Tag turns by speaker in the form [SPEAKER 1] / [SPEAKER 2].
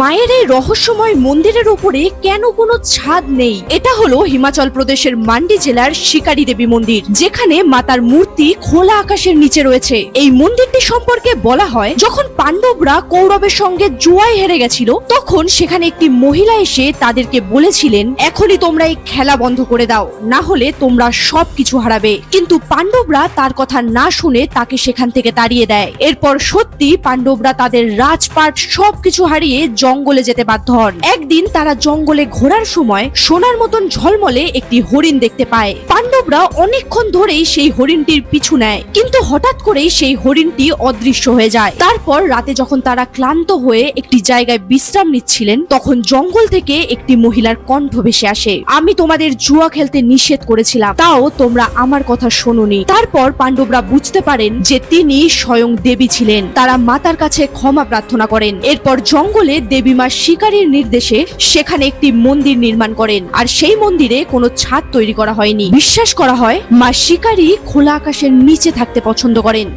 [SPEAKER 1] মায়ের এই রহস্যময় মন্দিরের উপরে কেন কোনো ছাদ নেই? এটা হলো হিমাচল প্রদেশের মান্ডি জেলার শিকারি দেবী মন্দির, যেখানে মাতার মূর্তি খোলা আকাশের নিচে রয়েছে। এই মন্দিরটি সম্পর্কে বলা হয়, যখন পাণ্ডবরা কৌরবের সঙ্গে জুয়ায় হেরে গেছিল, তখন সেখানে একটি মহিলা এসে তাদেরকে বলেছিলেন, এখনই তোমরা এই খেলা বন্ধ করে দাও, না হলে তোমরা সবকিছু হারাবে। কিন্তু পাণ্ডবরা তার কথা না শুনে তাকে সেখান থেকে তাড়িয়ে দেয়। এরপর সত্যি পাণ্ডবরা তাদের রাজপাট সবকিছু হারিয়ে জঙ্গলে যেতে বাধ্য হন। একদিন তারা জঙ্গলে ঘোরার সময় সোনার মতন ঝলমলে একটি হরিণ দেখতে পায়। পাণ্ডবরা অনেকক্ষণ ধরেই সেই হরিণটির পিছু নেয়, কিন্তু হঠাৎ করেই সেই হরিণটি অদৃশ্য হয়ে যায়। তারপর রাতে যখন তারা ক্লান্ত হয়ে একটি জায়গায় বিশ্রাম নিচ্ছিলেন, তখন জঙ্গল থেকে একটি মহিলার কণ্ঠ ভেসে আসে, আমি তোমাদের জুয়া খেলতে নিষেধ করেছিলাম, তাও তোমরা আমার কথা শোনোনি। তারপর পাণ্ডবরা বুঝতে পারেন যে তিনি স্বয়ং দেবী ছিলেন। তারা মাতার কাছে ক্ষমা প্রার্থনা করেন। এরপর জঙ্গলে দেবী মা শিকারীর নির্দেশে সেখানে একটি মন্দির নির্মাণ করেন, আর সেই মন্দিরে কোনো ছাদ তৈরি করা হয়নি। বিশ্বাস করা হয় মা শিকারী খোলা আকাশের নিচে থাকতে পছন্দ করেন।